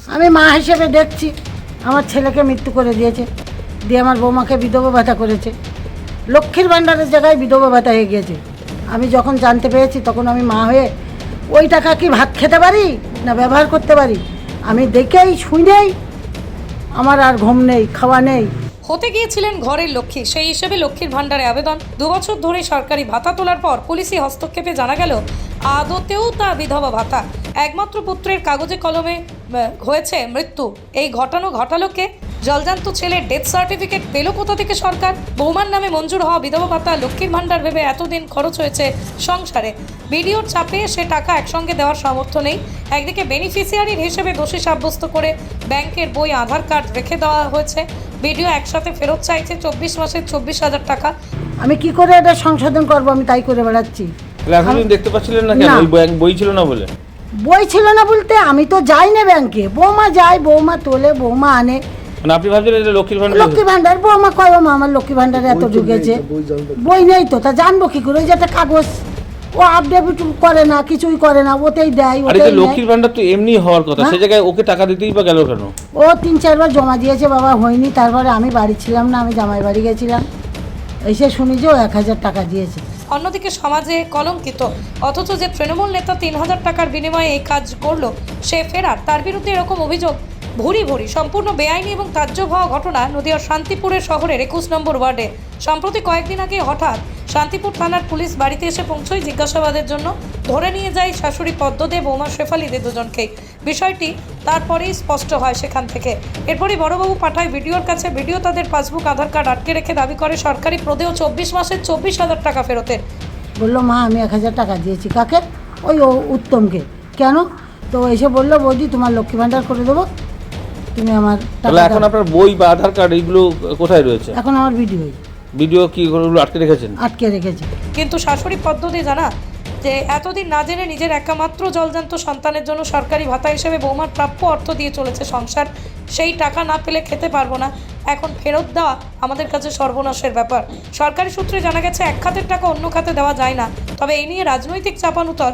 আমি মা হিসেবে দেখছি আমার ছেলেকে মৃত্যু করে দিয়েছে, দিয়ে আমার বৌমাকে বিধবা ভাতা করেছে, লক্ষ্মীর ভাণ্ডারের জায়গায় বিধবা ভাতা হয়ে গিয়েছে। আমি যখন জানতে পেরেছি তখন আমি মা হয়ে ওই টাকা কি ভাত খেতে পারি না ব্যবহার করতে পারি, আমি দেখেই শুনেই আমার আর ঘুম নেই, খাওয়া নেই। হতে গিয়েছিলেন ঘরের লক্ষ্মী, সেই হিসেবে লক্ষ্মীর ভাণ্ডারে আবেদন। 2 বছর ধরে সরকারি ভাতা তোলার পর পুলিশি হস্তক্ষেপে জানা গেল আদতেও তা বিধবা ভাতা। একমাত্র পুত্রের কাগজে কলমে হয়েছে মৃত্যু। এই ঘটালো কে? জলজান্ত ছেলের ডেথ সার্টিফিকেট পেল কোথা থেকে সরকার? বৌমার নামে মঞ্জুর হওয়া বিধবা ভাতা লক্ষ্মীর ভাণ্ডার ভেবে এতদিন খরচ হয়েছে সংসারে। ভিডিওর চাপে সে টাকা একসঙ্গে দেওয়ার সামর্থ্য নেই। একদিকে বেনিফিশিয়ারির হিসেবে দোষী সাব্যস্ত করে ব্যাংকের বই, আধার কার্ড রেখে দেওয়া হয়েছে। ভিডিও একসাথে ফেরত চাইছে 24 মাসের 24,000 টাকা। আমি কি করে এটা সংশোধন করব? আমি তাই করে বেড়াচ্ছি। এতদিন দেখতে পাচ্ছিলেন না কেন? ওই ব্যাংক বই ছিল না বলে? বই ছিল না বলতে আমি তো যাই না ব্যাংকে, বৌমা যায়, বৌমা তোলে, বৌমা আনে। মানে আপনি ভাবছিলেন এটা লক্ষ্মীর ভাণ্ডার? লক্ষ্মী ভাণ্ডার, বৌমা কয় মা আমার লক্ষ্মী ভাণ্ডারে এত ঢুকেছে, বই নেই তো, তা জানবো কি করে? ওই যে একটা কাগজ, ও আপডেট করে না, কিছুই করে না, ওতেই দেয়। আরে যে লক্ষ্মীর ভাণ্ডার তো এমনি হওয়ার কথা, সেই জায়গায় ওকে টাকা দিতেই বা গেল কেন? ও 3-4 বার জমা দিয়েছে বাবা, হয়নি। তারপরে আমি বাড়ি ছিলাম না, আমি জামাই বাড়ি গেছিলাম, এসে শুনি যে ও 1000 টাকা দিয়েছে। অন্যদিকে সমাজে কলঙ্কিত, অথচ যে তৃণমূল নেতা 3000 টাকার বিনিময়ে এই কাজ করলো সে ফেরার। তার বিরুদ্ধে এরকম অভিযোগ ভুরি ভুরি, সম্পূর্ণ বেআইনি এবং তাজ্জব হওয়া ঘটনা নদিয়ার শান্তিপুরের শহরের 21 নম্বর ওয়ার্ডে। সম্প্রতি কয়েকদিন আগে হঠাৎ শান্তিপুর থানার পুলিশ বাড়িতে এসে পৌঁছয় জিজ্ঞাসাবাদের জন্য। ধরে নিয়ে যায় শাশুড়ি পদ্মদে, বৌমা শেফালিদে, দুজনকেই। বিষয়টি তারপরেই স্পষ্ট হয় সেখান থেকে। এরপরই বড়বাবু পাঠায় ভিডিওর কাছে। ভিডিও তাদের পাসবুক, আধার কার্ড আটকে রেখে দাবি করে সরকারি প্রদেয় 24 মাসের 24,000 টাকা ফেরতের। বললো মা আমি 1000 টাকা দিয়েছি। কাকে? ওই উত্তমকে। কেন? তো এসে বললো বৌদি তোমার লক্ষ্মী ভাণ্ডার করে দেবো, তুমি আমার তাহলে এখন আপনার বই বা আধার কার্ড এইগুলো কোথায় রয়েছে? এখন আমার ভিডিও কি ওগুলো আটকে রেখেছেন? আটকে রেখেছে। কিন্তু শাশুড়ি পদ্ধতি জানা যে এতদিন না জেনে নিজের একমাত্র জলজান্ত সন্তানের জন্য সরকারি ভাতা হিসেবে বৌমার প্রাপ্য অর্থ দিয়ে চলেছে সংসার। সেই টাকা না পেলে খেতে পারবো না, এখন ফেরত দেওয়া আমাদের কাছে সর্বনাশের ব্যাপার। সরকারি সূত্রে জানা গেছে এক খাতের টাকা অন্য খাতে দেওয়া যায় না। তবে এই নিয়ে রাজনৈতিক চাপানুতর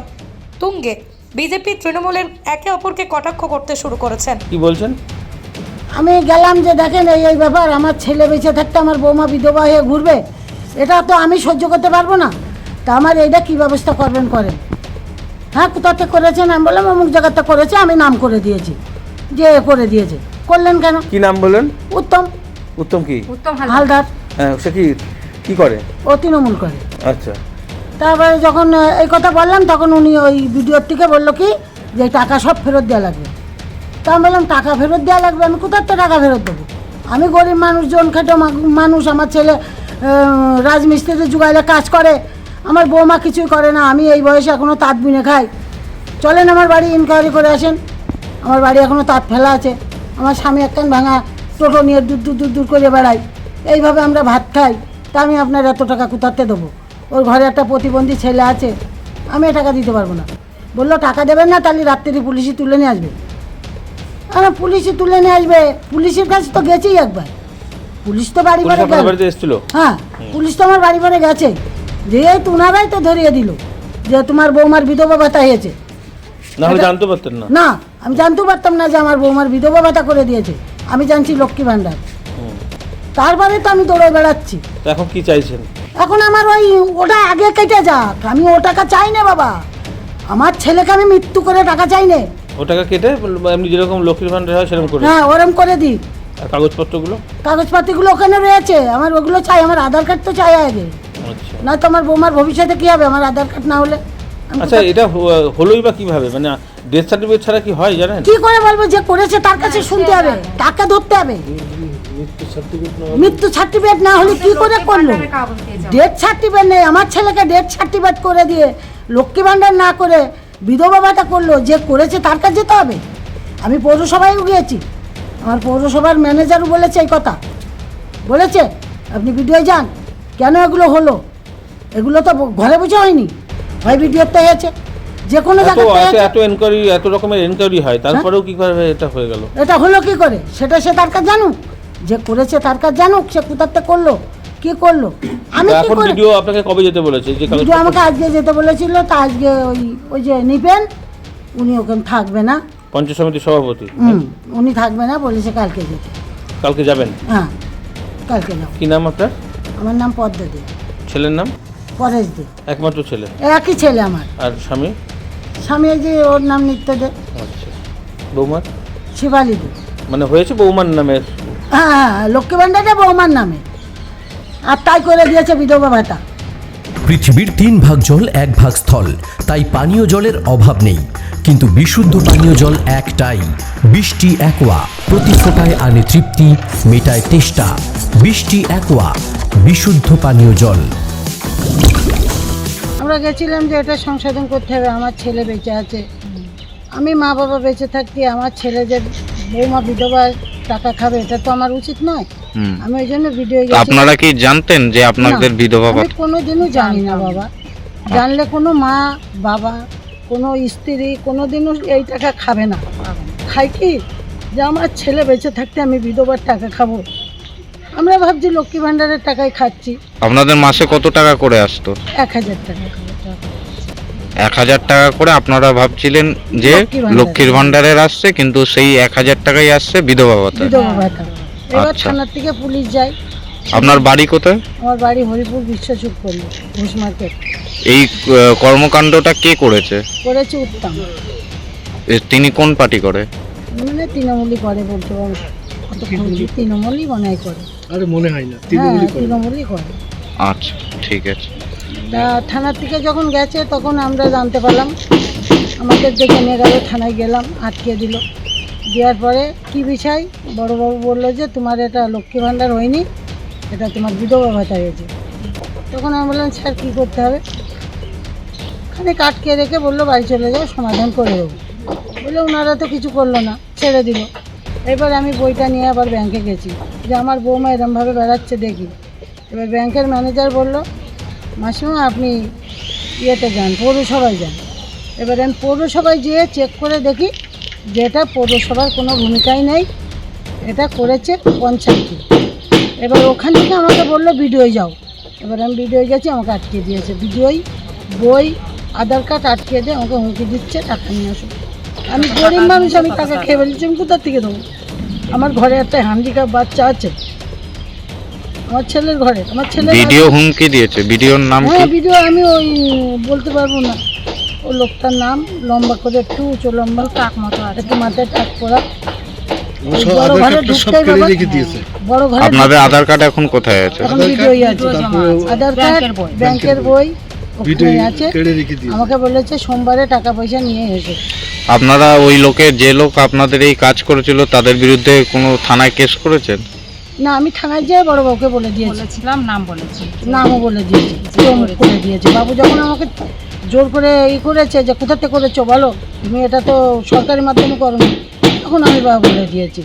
তুঙ্গে। বিজেপি তৃণমূলের একে অপরকে কটাক্ষ করতে শুরু করেছেন। কি বলছেন? আমি গেলাম যে দেখেন এই ব্যাপার, আমার ছেলে বেঁচে থাকতে আমার বৌমা বিধবা হয়ে ঘুরবে, এটা তো আমি সহ্য করতে পারবো না। তা আমার এইটা কী ব্যবস্থা করবেন করেন। হ্যাঁ কোথাতে করেছেন? আমি বললাম অমুক জায়গাতে করেছে, আমি নাম করে দিয়েছি, যে করে দিয়েছে। করলেন কেন? কি নাম বলেন? উত্তম। উত্তম কি? উত্তম হালদার। হ্যাঁ, সে কি করে? ও তৃণমূল করে। আচ্ছা। তারপরে যখন এই কথা বললাম তখন উনি ওই ভিডিওর থেকে বললো কি যে টাকা সব ফেরত দেওয়া লাগবে। তা আমি বললাম টাকা ফেরত দেওয়া লাগবে? আমি কোথার থেকে টাকা ফেরত দেবো? আমি গরিব মানুষ, জন খেটে মানুষ, আমার ছেলে রাজমিস্ত্রিতে যুগাইলে কাজ করে, আমার বৌমা কিছুই করে না, আমি এই বয়সে এখনও তাঁত বিনে খাই। চলেন আমার বাড়ি ইনকোয়ারি করে আসেন, আমার বাড়ি এখনও তাঁত ফেলা আছে, আমার স্বামী একখান ভাঙা টোটো নিয়ে দূর করে বেড়াই, এইভাবে আমরা ভাত খাই। তা আমি আপনার এত টাকা কোথাতে দেবো? ওর ঘরে একটা প্রতিবন্ধী ছেলে আছে, আমি টাকা দিতে পারবো না। বললো টাকা দেবেন না, তাহলে রাত্রি পুলিশই তুলে নিয়ে আসবে। আরে পুলিশই তুলে নিয়ে আসবে? পুলিশের কাছে তো গেছেই একবার, পুলিশ তো বাড়ি বাড়ি এসেছিল। হ্যাঁ, পুলিশ তো আমার বাড়ি বাড়ি গেছে, যে তুনারাই তো ধরিয়ে দিল যে তোমার বৌমার বিধবা ভাতা হয়েছে। না হলে জানতে পারতেন না? না, আমি জানতে পারতাম না যে আমার বৌমার বিধবা ভাতা করে দিয়েছে। আমি জানছি লক্ষ্মী ভাণ্ডার, তারপরে তো আমি দৌড়ে বেড়াচ্ছি। এখন কি চাইছেন? এখন আমার ওটা আগে কেটে যাক, আমি ও টাকা চাই না বাবা। আমার ছেলেকে আমি মৃত্যু করে টাকা চাই না। ও টাকা কেটে এমনি যেরকম লক্ষ্মীর ভাণ্ডার হয় সেরকম করে? হ্যাঁ, ওরম করে দিই। আর কাগজপত্রগুলো? কাগজপাতিগুলো ওখানে রয়েছে, আমার ওগুলো চাই। আমার আধার কার্ড তো চাই আগে, আচ্ছা। না তো আমার বৌমার ভবিষ্যতে কী হবে আমার আধার কার্ড না হলে? আচ্ছা, এটা হলোই বা কিভাবে? মানে ডেথ সার্টিফিকেট ছাড়া কি হয় জানেন? কি করে বলবো? যে করেছে তার কাছে শুনতে হবে, তাকে ধরতে হবে। মৃত্যু সার্টিফিকেট না হলে কি করে করলো? ডেথ সার্টিফিকেট নেই, আমার ছেলেকে ডেথ সার্টিফিকেট করে দিয়ে লক্ষ্মী ভাণ্ডার না করে বিধবা ভাতা করলো, যে করেছে তার কাছে যেতে হবে। আমি পৌরসভায়ও গিয়েছি, আমার পৌরসভার ম্যানেজারও বলেছে এই কথা, বলেছে আপনি ভিডিও যান। কেন এগুলো হলো? এগুলো তো ঘরে বসে হয়নি, হয় ভিডিওতে হয়েছে, যে কোনো জায়গায় এত এনকোয়ারি, এত রকমের এনকোয়ারি হয়, তারপরেও কি করে এটা হয়ে গেল? এটা হলো কি করে? সেটা সে তার কাছে জানুক, যে করেছে তার কাছে জানুক, সে কোথাতে করলো, কি করলো। আমি কি করে? ভিডিও আপনাকে কবে যেতে বলেছে? যে ভিডিও আমাকে আজকে যেতে বলেছিল, তা আজকে ওই যে নিবেন, উনি ওখানে থাকবে না, পঞ্চায়েত সমিতির সভাপতি। উনি থাকবে না, বলেছে কালকে যেতে। কালকে যাবেন? হ্যাঁ, কালকে যাবো। কি নাম আপনার? আমার নাম পদ্মা দে। ছেলের নাম? পরেশ দে। একমাত্র ছেলে? একই ছেলে আমার। আর স্বামী? স্বামী এই যে ওর নাম নিত্য দে। আচ্ছা। বৌমার? শিবালী দে। মানে হয়েছে বৌমার নামে? হ্যাঁ হ্যাঁ, লক্ষ্মী ভাণ্ডারটা বৌমার নামে, আর তাই করে দিয়েছে বিধবা ভাতা। পৃথিবীর 3 ভাগ জল 1 ভাগ স্থল, তাই পানীয় জলের অভাব নেই। কিন্তু বিশুদ্ধ পানীয় জল একটাই, বৃষ্টি অ্যাকোয়া। প্রতি ফোঁটায় আনে তৃপ্তি, মেটায় তেষ্টা। বৃষ্টি অ্যাকোয়া, বিশুদ্ধ পানীয় জল। আমরা গেছিলাম যে এটা সংশোধন করতে হবে, আমার ছেলে বেঁচে আছে, আমি মা বাবা বেঁচে থাকতে আমার ছেলে যে বৌমা বিধবা টাকা খাবে, এটা তো আমার উচিত নয়। আমি ওই জন্য ভিডিও গেছি। আপনারা কি জানতেন যে আপনাদের বিধবা আমি কোনোদিনও জানি না বাবা, জানলে কোনো মা বাবা কোনো স্ত্রী কোনোদিনও এই টাকা খাবে না। খাই কি যে আমার ছেলে বেঁচে থাকতে আমি বিধবার টাকা খাবো? আমরা ভাবছি লক্ষ্মী ভাণ্ডারের টাকায় খাচ্ছি। আপনাদের মাসে কত টাকা করে আসতো? 1000 টাকা। 1000 টাকা করে আপনারা ভাবছিলেন যে লক্ষ্মীর ভাণ্ডারের আসছে, কিন্তু সেই 1000 টাকাই আসছে বিধবা ভাতা। বিধবা ভাতা। এবার আচ্ছা। থানার থেকে পুলিশ যায়। আপনার বাড়ি কোথায়? আমার বাড়ি হরিপুর বিশ্বযুগ করলো ঘোষ মার্কেট। এই কর্মকাণ্ডটা কে করেছে? করেছে উত্তম। তিনি কোন পার্টি করে? মানে তৃণমূলই করে বলতে পারবো, তৃণমূলই মনে হয় করে। আরে মনে হয় না, হ্যাঁ, তৃণমূলই করে। আচ্ছা, ঠিক আছে। তা থানার থেকে যখন গেছে তখন আমরা জানতে পারলাম, আমাদের দেখে নিয়ে গেল, থানায় গেলাম, আটকে দিল। দেওয়ার পরে কি বিষয়, বড়োবাবু বললো যে তোমার এটা লক্ষ্মী ভাণ্ডার হয়নি, এটা তোমার বিধবা ভাতা হয়েছে। তখন আমি বললাম স্যার কী করতে হবে? খানিক আটকে রেখে বললো বাড়ি চলে যাও, সমাধান করে দেবো। বলে ওনারা তো কিছু করলো না, ছেড়ে দিল। এবার আমি বইটা নিয়ে আবার ব্যাংকে গেছি যে আমার বৌমা এরমভাবে বেড়াচ্ছে দেখি। এবার ব্যাংকের ম্যানেজার বললো মাসিমা আপনি ইয়েতে যান, পৌরসভায় যান। এবার আমি পৌরসভায় যেয়ে চেক করে দেখি যে এটা পৌরসভার কোনো ভূমিকাই নেই, এটা করেছে পঞ্চায়েত। এবার ওখান থেকে আমাকে বললো বিডিওয় যাও। এবার আমি বিডিওয় গেছি, আমাকে আটকে দিয়েছে। বিডিওয় বই আধার কার্ড আটকে দিয়ে আমাকে হুমকি দিচ্ছে টাকা নিয়ে আসো। আমি গরিব মানুষ, আমি টাকা খেয়ে ফেলেছি, আমি কোথার থেকে দেবো? আমার ঘরে একটা হ্যান্ডিক্যাপ বাচ্চা আছে, আমার ছেলের ঘরে। আমার ছেলে ভিডিও হুমকি দিয়েছে? ভিডিওর নাম কি? হ্যাঁ, ভিডিও আমি ওই বলতে পারবো না, ও লোকটার নাম লম্বা করে, একটু উঁচু লম্বা, টাক মতো আছে, একটু মাথায় টাক পরা। বড় ঘরে ঢুকতেই বাবা, বড় ঘরে আপনাদের আধার কার্ড এখন কোথায় আছে? এখন ভিডিওই আছে, আধার কার্ড, ব্যাংকের বই ওখানে আছে। আমাকে বলেছে সোমবারে টাকা পয়সা নিয়ে এসে। আপনারা ওই যে লোক আপনাদের এই কাজ করেছিল তাদের বিরুদ্ধে কোনো থানায় কেস করেছেন? না, আমি থানায় যেয়ে বড় বাবুকে বলে দিয়েছিলাম, নামও বলে দিয়েছি, জমুক করে দিয়েছে। বাবু যখন আমাকে জোর করে করেছে যে কোথাতে করেছো বলো, তুমি এটা তো সরকারি মাধ্যমে করো, তখন আমি বাবা বলে দিয়েছি,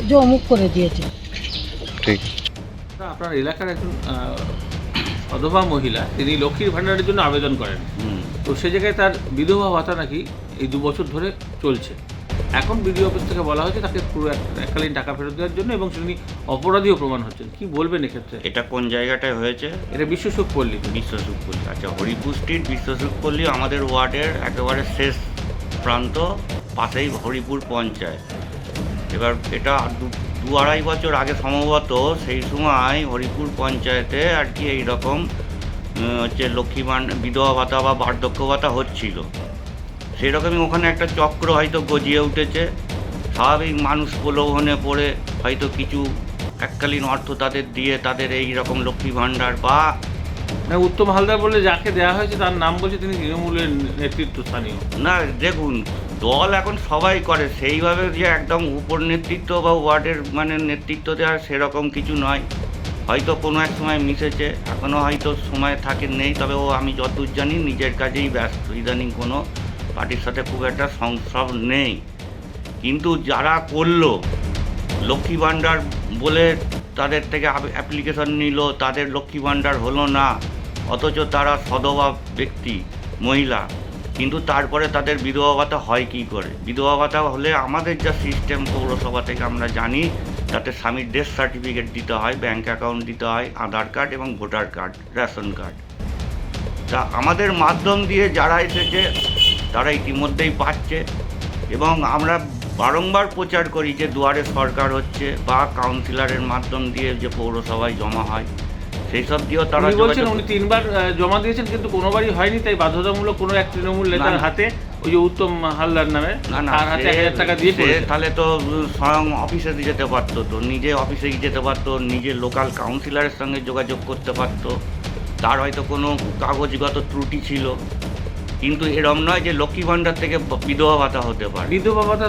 যে অমুক করে দিয়েছে। ঠিক। আপনার এলাকার একজন সধবা মহিলা, তিনি লক্ষ্মীর ভাণ্ডারের জন্য আবেদন করেন, তো সে জায়গায় তার বিধবা ভাতা নাকি এই 2 বছর ধরে চলছে। এখন বিডিও অফিস থেকে বলা হয়েছে তাকে পুরো এককালীন টাকা ফেরত দেওয়ার জন্য, এবং তিনি অপরাধীও প্রমাণ হচ্ছেন। কি বলবেন এক্ষেত্রে? এটা কোন জায়গাটায় হয়েছে? এটা বিশ্বসুখ পল্লী। বিশ্বসুখ পল্লী, আচ্ছা। হরিপুর স্ট্রিট বিশ্বসুখ পল্লী আমাদের ওয়ার্ডের একেবারে শেষ প্রান্ত, পাশেই হরিপুর পঞ্চায়েত। এবার এটা 2-2.5 বছর আগে সম্ভবত, সেই সময় হরিপুর পঞ্চায়েতে আর কি এইরকম হচ্ছে লক্ষ্মী বিধবা ভাতা বা বার্ধক্য ভাতা হচ্ছিল। সেই রকমই ওখানে একটা চক্র হয়তো গজিয়ে উঠেছে। স্বাভাবিক মানুষ প্রলোভনে পড়ে হয়তো কিছু এককালীন অর্থ তাদের দিয়ে তাদের এই রকম লক্ষ্মী ভাণ্ডার বা না, উত্তম হালদার বলে যাকে দেওয়া হয়েছে তার নাম বলছে তিনি তৃণমূলের নেতৃত্ব স্থানীয়। না, দেখুন দল এখন সবাই করে, সেইভাবে যে একদম উপর নেতৃত্ব বা ওয়ার্ডের নেতৃত্ব দেওয়ার সেরকম কিছু নয়। হয়তো কোনো এক সময় মিশেছে, এখনও হয়তো সময় থাকে নেই, তবে ও আমি যতদূর জানি নিজের কাজেই ব্যস্ত, ইদানিং কোনো পার্টির সাথে খুব একটা সংস্রব নেই। কিন্তু যারা করলো লক্ষ্মী ভাণ্ডার বলে তাদের থেকে অ্যাপ্লিকেশন নিল, তাদের লক্ষ্মী ভাণ্ডার হলো না, অথচ তারা সধবা ব্যক্তি মহিলা, কিন্তু তারপরে তাদের বিধবা ভাতা হয় কী করে? বিধবা ভাতা হলে আমাদের যা সিস্টেম পৌরসভা থেকে আমরা জানি, তাতে স্বামীর ডেথ সার্টিফিকেট দিতে হয়, ব্যাঙ্ক অ্যাকাউন্ট দিতে হয়, আধার কার্ড এবং ভোটার কার্ড, রেশন কার্ড। তা আমাদের মাধ্যম দিয়ে যারা এসেছে তারা ইতিমধ্যেই পাচ্ছে। এবং আমরা বারংবার প্রচার করি যে দুয়ারে সরকার হচ্ছে বা কাউন্সিলরের মাধ্যম দিয়ে যে পৌরসভায় জমা হয় সেই সব দিয়েও তারা উনি বলছেন যোগাযোগ- উনি 3বার জমা দিয়েছেন কিন্তু কোনোবারই হয়নি, তাই বাধ্যতামূলক কোনো এক তৃণমূল নেতার না। হাতে ওই যে উত্তম হালদার নামে না না, তার হাতে 1000 টাকা দিয়ে সে করেছেন। তাহলে তো স্বয়ং অফিসে যেতে পারতো, তো নিজে অফিসে যেতে পারতো, নিজে লোকাল কাউন্সিলরের সঙ্গে যোগাযোগ করতে পারতো। তার হয়তো কোনো কাগজগত ত্রুটি ছিল, কিন্তু এরম নয় যে লক্ষ্মী ভাণ্ডার থেকে বিধবা ভাতা হতে পারে। বিধবা ভাতা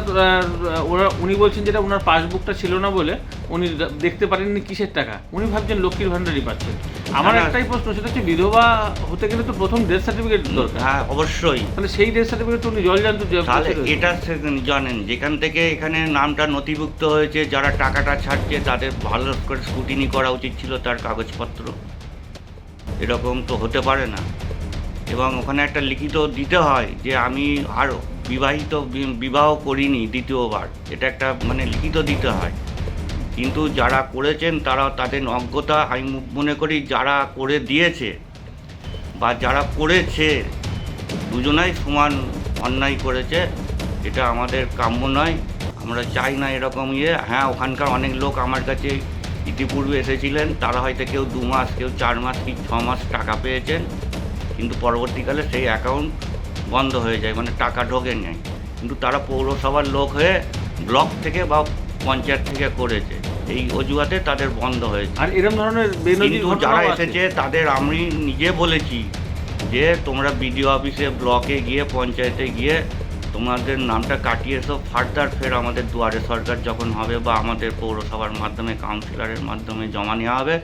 উনি বলছেন যেটা ওনার পাসবুকটা ছিল না বলে উনি দেখতে পারেননি কিসের টাকা, উনি ভাবছেন লক্ষ্মীর ভাণ্ডারই পাচ্ছেন। আমার না, না। একটাই প্রশ্ন, সেটা হচ্ছে বিধবা হতে গেলে তো প্রথম ডেথ সার্টিফিকেট দরকার, হ্যাঁ অবশ্যই। তাহলে সেই ডেথ সার্টিফিকেট উনি জল জানতো যে তাহলে process হয়েছে। এটা জানেন যেখান থেকে এখানে নামটা নথিভুক্ত হয়েছে, যারা টাকাটা ছাড়ছে তাদের ভালো করে স্ক্রুটিনি করা উচিত ছিল তার কাগজপত্র। এরকম তো হতে পারে না। এবং ওখানে একটা লিখিত দিতে হয় যে আমি আর বিবাহ করিনি দ্বিতীয়বার, এটা একটা মানে লিখিত দিতে হয়। কিন্তু যারা করেছেন তারা তাদের অজ্ঞতা, আমি মনে করি যারা করে দিয়েছে বা যারা করেছে দুজনাই সমান অন্যায় করেছে। এটা আমাদের কাম্য নয়, আমরা চাই না এরকম ইয়ে। হ্যাঁ, ওখানকার অনেক লোক আমার কাছে ইতিপূর্বে এসেছিলেন, তারা হয়তো কেউ 2 মাস, কেউ 4 মাস কি 6 মাস টাকা পেয়েছেন, কিন্তু পরবর্তীকালে সেই অ্যাকাউন্ট বন্ধ হয়ে যায়, মানে টাকা ঢোকে নেয়। কিন্তু তারা পৌরসভার লোক হয়ে ব্লক থেকে বা পঞ্চায়েত থেকে করেছে, এই অজুহাতে তাদের বন্ধ হয়েছে। আর এরকম ধরনের বেনজির কিন্তু যারা ঘটনাও আছে। এসেছে তাদের আমি নিজে বলেছি যে তোমরা বিডিও অফিসে, ব্লকে গিয়ে, পঞ্চায়েতে গিয়ে তোমাদের নামটা কাটিয়ে এসো, ফার্দার ফের আমাদের দুয়ারে সরকার যখন হবে বা আমাদের পৌরসভার মাধ্যমে, কাউন্সিলরের মাধ্যমে জমা নেওয়া হবে,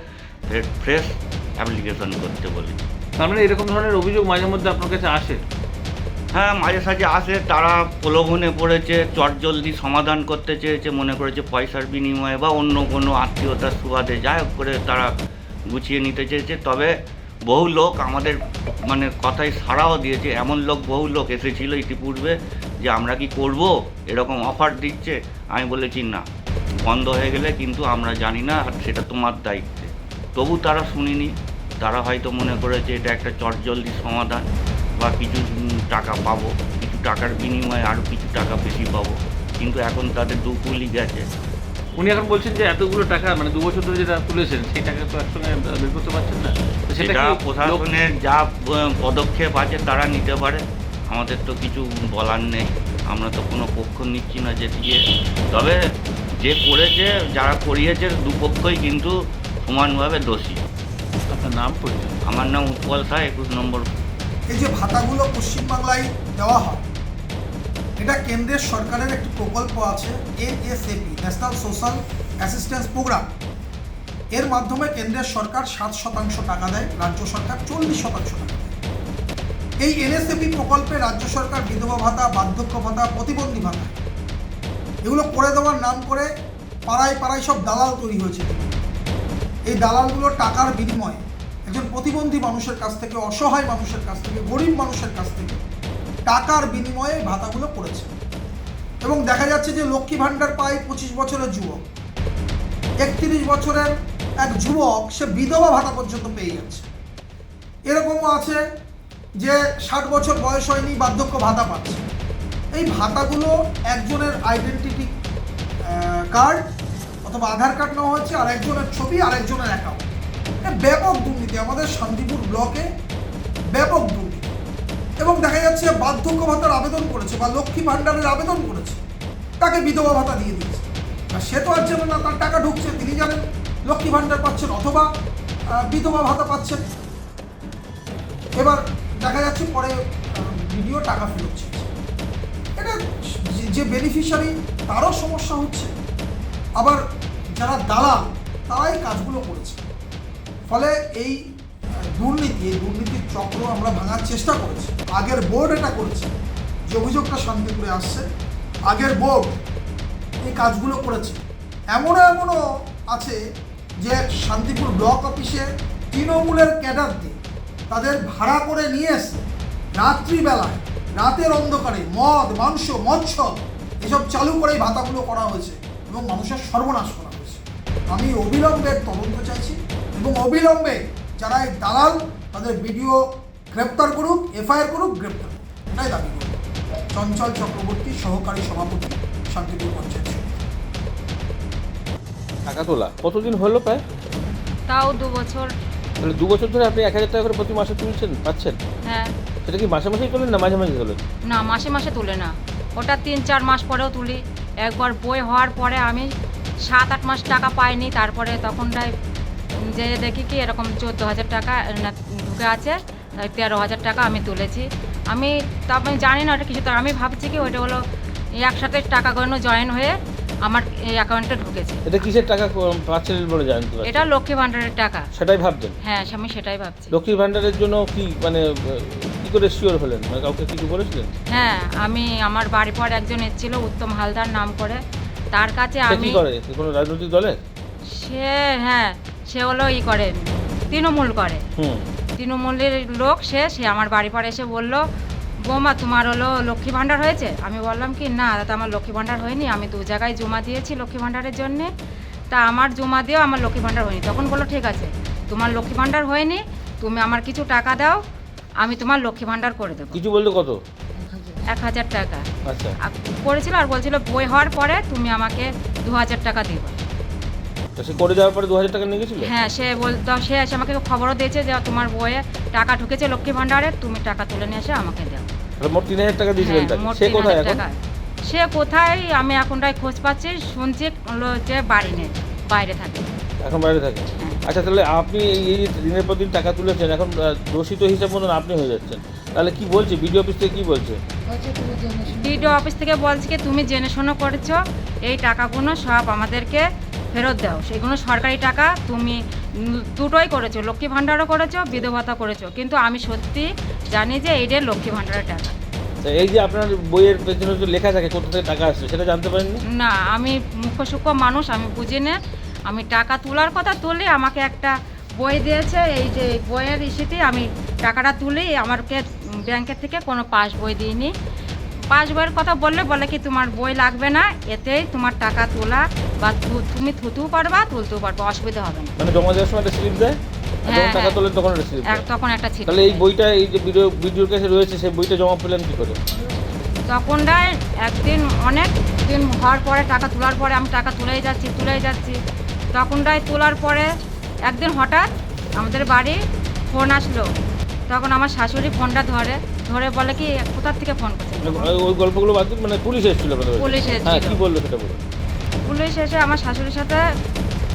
ফের ফ্রেশ অ্যাপ্লিকেশন করতে বলি। তার মানে এরকম ধরনের অভিযোগ মাঝে মধ্যে আপনার কাছে আসে? হ্যাঁ, মাঝে সাঝে আসে, তারা প্রলোভনে পড়েছে, চটজলদি সমাধান করতে চেয়েছে, মনে করেছে পয়সার বিনিময়ে বা অন্য কোনো আত্মীয়তার সুবাদে যাই হোক করে তারা গুছিয়ে নিতে চেয়েছে। তবে বহু লোক আমাদের মানে কথায় সাড়াও দিয়েছে, এমন লোক বহু লোক এসেছিল ইতিপূর্বে যে আমরা কি করব, এরকম অফার দিচ্ছে। আমি বলেছি না, বন্ধ হয়ে গেলে কিন্তু আমরা জানি না, আর সেটা তোমার দায়িত্বে। তবু তারা শুনিনি, তারা হয়তো মনে করেছে এটা একটা চটজলদি সমাধান বা কিছু টাকা পাবো, কিছু টাকার বিনিময়ে আরও কিছু টাকা বেশি পাবো, কিন্তু এখন তাদের দুকুলি গেছে। উনি এখন বলছেন যে এতগুলো টাকা মানে 2 বছর ধরে যেটা তুলেছেন সেই টাকা তো একসঙ্গে বের করতে পারছেন না, তো সেটা সেটা কি লোক- প্রশাসনের যা পদক্ষেপ আছে তারা নিতে পারে, আমাদের তো কিছু বলার নেই। আমরা তো কোনো পক্ষ নিচ্ছি না যে দিয়ে। তবে যে করেছে, যারা করিয়েছে, দুপক্ষই কিন্তু সমানভাবে দোষী। আপনার নাম পরিচয়? আমার নাম উৎপল শাহ, 21 নম্বর। এই যে ভাতাগুলো পশ্চিমবাংলায় দেওয়া হয়, এটা কেন্দ্রের সরকারের একটি প্রকল্প আছে, NSAP, national social assistance programme. এর মাধ্যমে কেন্দ্রের সরকার 7% টাকা দেয়, রাজ্য সরকার 40% টাকা দেয়। এই NSAP প্রকল্পে রাজ্য সরকার বিধবা ভাতা, বার্ধক্য ভাতা, প্রতিবন্ধী ভাতা এগুলো করে দেওয়ার নাম করে পাড়ায় পাড়ায় সব দালাল তৈরি হয়েছে। এই দালালগুলো টাকার বিনিময়ে একজন প্রতিবন্ধী মানুষের কাছ থেকে, অসহায় মানুষের কাছ থেকে, গরিব মানুষের কাছ থেকে টাকার বিনিময়ে ভাতাগুলো করেছে। এবং দেখা যাচ্ছে যে লক্ষ্মী ভাণ্ডার পায় 25 বছরের যুবক, 31 বছরের এক যুবক সে বিধবা ভাতা পর্যন্ত পেয়ে যাচ্ছে। এরকমও আছে যে 60 বছর বয়স হয়নি, বার্ধক্য ভাতা পাচ্ছে। এই ভাতাগুলো একজনের আইডেন্টিটি কার্ড অথবা আধার কার্ড নেওয়া হচ্ছে, আর একজনের ছবি, আর একজনের অ্যাকাউন্ট। ব্যাপক দুর্নীতি আমাদের শান্তিপুর ব্লকে, ব্যাপক দুর্নীতি। এবং দেখা যাচ্ছে বার্ধক্য ভাতার আবেদন করেছে বা লক্ষ্মী ভাণ্ডারের আবেদন করেছে, তাকে বিধবা ভাতা দিয়ে দিয়েছে। আর সে তো আর জানে না তার টাকা ঢুকছে, তিনি জানেন লক্ষ্মী ভাণ্ডার পাচ্ছেন অথবা বিধবা ভাতা পাচ্ছেন। এবার দেখা যাচ্ছে পরে ভিডিও টাকা ফেরত চাইছে। এটা যে বেনিফিশিয়ারি তারও সমস্যা হচ্ছে, আবার যারা দালাল তারাই কাজগুলো করেছে। ফলে এই দুর্নীতির চক্র আমরা ভাঙার চেষ্টা করেছি। আগের বোর্ড এটা করেছে, যে অভিযোগটা শান্তিপুরে আসছে, আগের বোর্ড এই কাজগুলো করেছে। এমনও আছে যে শান্তিপুর ব্লক অফিসে তৃণমূলের ক্যাডার দিয়ে তাদের ভাড়া করে নিয়ে এসে রাত্রিবেলায়, রাতের অন্ধকারে মদ, মাংস, মৎস্য এসব চালু করেই ভাতাগুলো করা হয়েছে এবং মানুষের সর্বনাশ করা হয়েছে। আমি অবিলম্বে তদন্ত চাইছি এবং অবিলম্বে যারা এই দালাল তাদের ভিডিও গ্রেপ্তার করুক, FIR করুক, গ্রেপ্তার করুক, এটাই দাবি করব। চঞ্চল চক্রবর্তী, সহকারী সভাপতি, শান্তিপুর পঞ্চায়েত সমিতি। টাকা তোলা কতদিন হলো প্রায়? তাও 2 বছর। তাহলে 2 বছর ধরে আপনি 1000 টাকা করে প্রতি মাসে পাচ্ছেন? হ্যাঁ। সেটা কি মাসে মাসেই তোলেন না মাঝে মাঝে তোলেন? না, মাসে মাসে তুলে না, ওটা 3-4 মাস পরেও তুলি। একবার বই হওয়ার পরে আমি 7-8 মাস টাকা পাইনি, তারপরে তখনটাই যে দেখি কি এরকম 14,000 টাকা ঢুকে আছে, তাই 13,000 টাকা আমি তুলেছি। আমি জানি না ওটা কিছু, তো আমি ভাবছি কি ওইটা হলো একসাথে টাকাগুলো জয়েন হয়ে আমার এই অ্যাকাউন্টে ঢুকেছে। এটা কিসের টাকা পাচ্ছেন বলে জানেন তো? এটা লক্ষ্মী ভাণ্ডারের টাকা। সেটাই ভাবছেন? হ্যাঁ, আমি সেটাই ভাবছি। লক্ষ্মীর ভাণ্ডারের জন্য কি মানে কি করে শিওর হলেন? মানে কাউকে কিছু বলেছিলেন? হ্যাঁ, আমি আমার বাড়ি পর একজন এসেছিল উত্তম হালদার নাম করে, তার কাছে সে আমি কি করে? কোনো রাজনৈতিক দলে? সে হলো করে তৃণমূল করে, হুম। তৃণমূলের লোক। সে আমার বাড়ি পর এসে বলল, বৌমা তোমার হলো লক্ষ্মী ভাণ্ডার হয়েছে? আমি বললাম কি না দাদা, আমার লক্ষ্মী ভাণ্ডার হয়নি, আমি 2 জায়গায় জমা দিয়েছি লক্ষ্মী ভাণ্ডারের জন্যে, তা আমার জমা দিয়েও আমার লক্ষ্মী ভাণ্ডার হয়নি। তখন বললো ঠিক আছে, তোমার লক্ষ্মী ভাণ্ডার হয়নি, তুমি আমার কিছু টাকা দাও, আমি তোমার লক্ষ্মী ভাণ্ডার করে দেবো। কিছু বলতে কত? 1,000 টাকা আচ্ছা। করেছিল, আর বলছিল বই হওয়ার পরে তুমি আমাকে 2,000 টাকা দিবা। তো সে করে যাওয়ার পরে 2000 টাকা নিয়ে গেছিল? হ্যাঁ, সে এসে আমাকে খবরও দিয়েছে যে তোমার বইয়ে টাকা ঢুকেছে লক্ষ্মী ভাণ্ডারে, তুমি টাকা তুলে নিয়ে এসে আমাকে দাও। তাহলে মোট 3000 টাকা দিয়েছিলেন তাকে। মোট সে কোথায় 3,000 এখন? টাকা। সে কোথায় আমি এখনটাই খোঁজ পাচ্ছি, শুনছি হলো যে বাড়ি নেই, বাইরে থাকে। এখন বাইরে থাকে? হ্যাঁ। আচ্ছা, তাহলে আপনি এই যে দিনের পর দিন টাকা তুলেছেন, এখন দোষিত হিসাব মতন আপনি হয়ে যাচ্ছেন। তাহলে কি বলছে বিডিও অফিস থেকে, কি বলছে? ডিডিও অফিস থেকে বলছে কি তুমি জেনে শোনো করেছো, এই টাকাগুলো সব আমাদেরকে ফেরত দাও। সেগুলো সরকারি টাকা, তুমি দুটোই করেছো, লক্ষ্মী ভাণ্ডারও করেছো, বিধবা ভাতা করেছো, কিন্তু আমি সত্যি জানি যে এইটা লক্ষ্মী ভাণ্ডারের টাকা। তা এই যে আপনার বইয়ের পেছনে যে লেখা থাকে কোথা থেকে টাকা আসছে, সেটা জানতে পারেননি? না, আমি মুখ্য সূক্ষ্ম মানুষ, আমি বুঝি না। আমি টাকা তোলার কথা তুলে আমাকে একটা বই দিয়েছে, এই যে বইয়ের ইস্যুতে আমি টাকাটা তুলি, আমাকে ব্যাংকের থেকে কোনো পাস বই দিইনি। পাস বইয়ের কথা বলে কি তোমার বই লাগবে না, এতেই তোমার টাকা তোলা বা তুমি থুতেও পারবা, তুলতেও পারবা, অসুবিধা হবে না। মানে জমা দেওয়ার সময় একটা স্লিপ দেয়, আর যখন টাকা তোলেন তখন একটা স্লিপ দেয়। তখন একটা ছিল। তাহলে এই বইটা, এই যে ভিডিওর কাছে রয়েছে, সেই বইটা জমা পেলেন কি করে? তখনটায় একদিন অনেক দিন হওয়ার পরে টাকা তোলার পরে আমি টাকা তুলেই যাচ্ছি, তখনটায় তোলার পরে একদিন হঠাৎ আমাদের বাড়ি ফোন আসলো। তখন আমার শাশুড়ি ফোনটা ধরে বলে কি কোথার থেকে ফোন করছে। ওই গল্পগুলো বাদ দিন, মানে পুলিশ এসেছিল? পুলিশ এসেছিল। হ্যাঁ, কি বললো সেটা বলুন। পুলিশ এসে আমার শাশুড়ির সাথে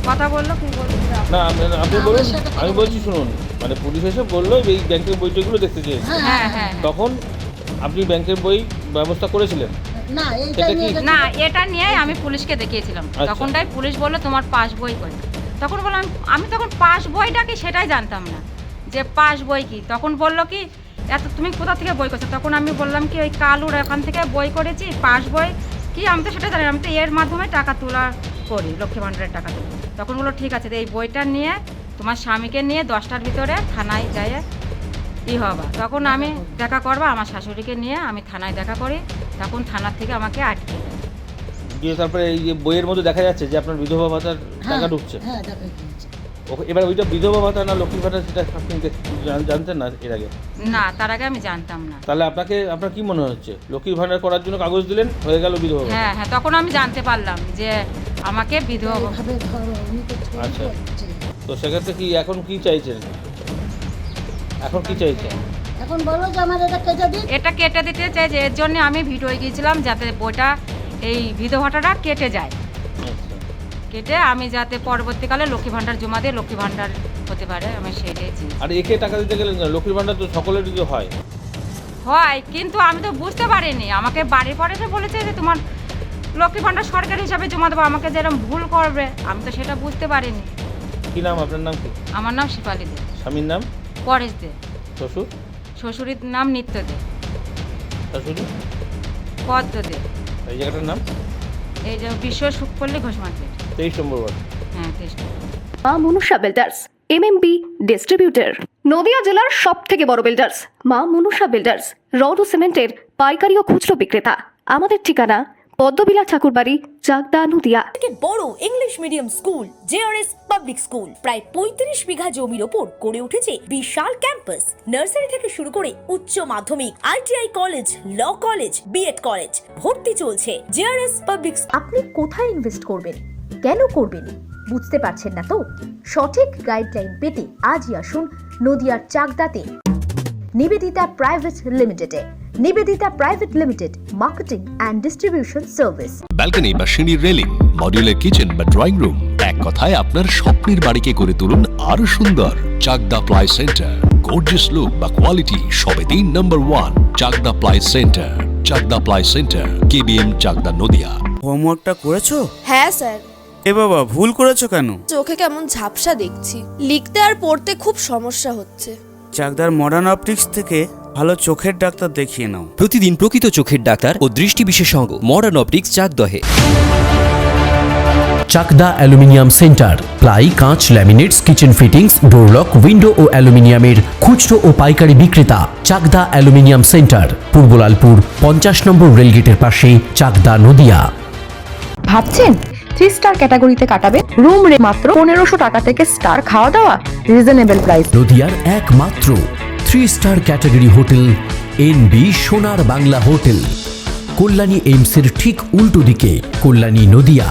কথা বললো, কি বললো না আপনি বলুন, আমি বলছি শুনুন। মানে পুলিশ এসে বললো এই ব্যাংকের বইগুলো দেখতে চেয়েছে, হ্যাঁ। তখন আপনি ব্যাংকের বই ব্যবস্থা করেছিলেন? না এটা কি? না, এটা নিয়ে আমি পুলিশকে দেখিয়েছিলাম। আচ্ছা। তখনটাই পুলিশ বললো তোমার পাস বই করে। তখন বললাম আমি তখন পাস বইটা কি সেটাই জানতাম না যে পাস বই কি। তখন বললো কি তুমি কোথা থেকে বই করছো? তখন আমি বললাম কি ওই কালুর এখান থেকে বই করেছি, পাস বই কি আমি তো সেটা জানি না, আমি তো এর মাধ্যমে টাকা তোলা করি, লক্ষ্মী ভাণ্ডারের টাকা তুলি। তখন বললো ঠিক আছে, এই বইটা নিয়ে তোমার স্বামীকে নিয়ে 10টার ভিতরে থানায় যায় হবা। তখন আমি দেখা করবা, আমার শাশুড়িকে নিয়ে আমি থানায় দেখা করি, তখন থানার থেকে আমাকে আটকে দেয়। দিয়ে তারপরে এই যে বইয়ের মধ্যে দেখা যাচ্ছে যে আপনার বিধবা ভাতার টাকা ঢুকছে। হ্যাঁ, দেখা গিয়েছে। এবার ওইটা বিধবা ভাতা না লক্ষ্মী ভাতা, সেটা আপনি জানতেন না এর আগে? না, তার আগে আমি জানতাম না। তাহলে আপনার কি মনে হচ্ছে, লক্ষ্মীর ভাণ্ডার করার জন্য কাগজ দিলেন, হয়ে গেল বিধবা ভাতা? হ্যাঁ, তখন আমি জানতে পারলাম যে আমাকে বিধবা। এইভাবে ধরো, উনি তো চুরি আচ্ছা। করছে। তো সেক্ষেত্রে কি এখন কি চাইছেন? এখন বলো যে আমার এটা কেটে দিন। এটা কেটে দিতে চাই, যে এর জন্য আমি ভিডিও গিয়েছিলাম যাতে বইটা এই বিধবাটাটা কেটে যায়, আচ্ছা। কেটে আমি যাতে পরবর্তীকালে লক্ষ্মী ভাণ্ডার জমা দিয়ে লক্ষ্মী ভাণ্ডার হতে পারে, আমি সেটাই চাই। আর একে টাকা দিতে গেলেন না, লক্ষ্মীর ভাণ্ডার তো সকলেরই তো হয়। কিন্তু আমি তো বুঝতে পারিনি, আমাকে বাড়ির পরে এসে বলেছে যে তোমার লক্ষ্মী ভাণ্ডার সরকারি হিসাবে জমা দেবো, আমাকে যেরকম ভুল করবে আমি তো সেটা বুঝতে পারিনি। কি নাম আপনার? নাম কি? আমার নাম শিপালি দে। স্বামীর নাম? পরেশ দে। শ্বশুর? শ্বশুরের নাম নিত্য দে। শাশুড়ি? পদ্ম দে। এই জায়গাটার নাম? এই যে বিশ্ব সুখপল্লী ঘোষ মার্কেট। 23 নম্বর ওয়ার্ড। হ্যাঁ, 23। মা Manusha builders MMB distributor, Nadia জেলার সব থেকে বড় বিল্ডার্স মা মনুষা বিল্ডার্স, রড ও সিমেন্টের পাইকারি ও খুচরো বিক্রেতা। আমাদের ঠিকানা পদ্মবিলা ঠাকুরবাড়ি, চাকদা, নদিয়া। থেকে বড় English medium school JRS public school প্রায় 35 বিঘা জমির ওপর গড়ে উঠেছে বিশাল ক্যাম্পাস। নার্সারি থেকে শুরু করে উচ্চ মাধ্যমিক, ITI college, law college, BEd college ভর্তি চলছে। JRS public. আপনি কোথায় ইনভেস্ট করবেন, কেন করবেন বুঝতে পারছেন না তো? সঠিক গাইডলাইন পেতে আজই আসুন নদিয়ার চাকদাতে নিবেদিতা প্রাইভেট লিমিটেডে। Nivedita private limited, marketing and distribution service. Balcony বা সিঁড়ির রেলিং, মডিউলার কিচেন বা ড্রয়িং রুম, এক কথায় আপনার স্বপ্নের বাড়িকে করে তুলুন আরো সুন্দর। Chakda ply centre, gorgeous look বা কোয়ালিটি সবে 3 নম্বর 1 Chakda ply centre. Chakda ply centre, KBM, Chakda, Nadia. হোমওয়ার্কটা করেছো? হ্যাঁ স্যার। এ বাবা, ভুল করেছো কেন? চোখে কেমন ঝাপসা দেখছি, লিখতে আর পড়তে খুব সমস্যা হচ্ছে। চাকদার মডার্ন অপটিক্স থেকে ভালো চোখের ডাক্তার দেখিয়ে নাও। প্রতিদিন প্রকৃত চোখের ডাক্তার ও দৃষ্টি বিশেষজ্ঞ মডার্ন অপটিক্স, চাকদহে। চাকদা অ্যালুমিনিয়াম সেন্টার, প্লাই, কাঁচ, laminates, kitchen fittings, door lock, window ও অ্যালুমিনিয়ামের খুচরো ও পাইকারি বিক্রেতা। চাকদা অ্যালুমিনিয়াম সেন্টার, পূর্বলালপুর 50 নম্বর রেলগেটের পাশে, চাকদা, নদিয়া। ভাবছেন 3 স্টার ক্যাটাগরিতে কাটাবে? রুম রে মাত্র 1500 টাকা থেকে স্টার, খাওয়া দাওয়া রিজনেবল প্রাইস। নদিয়ার একমাত্র 3 স্টার ক্যাটাগরি হোটেল এনবি সোনার বাংলা হোটেল, কল্যাণী এইমসের ঠিক উল্টো দিকে, কল্যাণী, নদিয়া।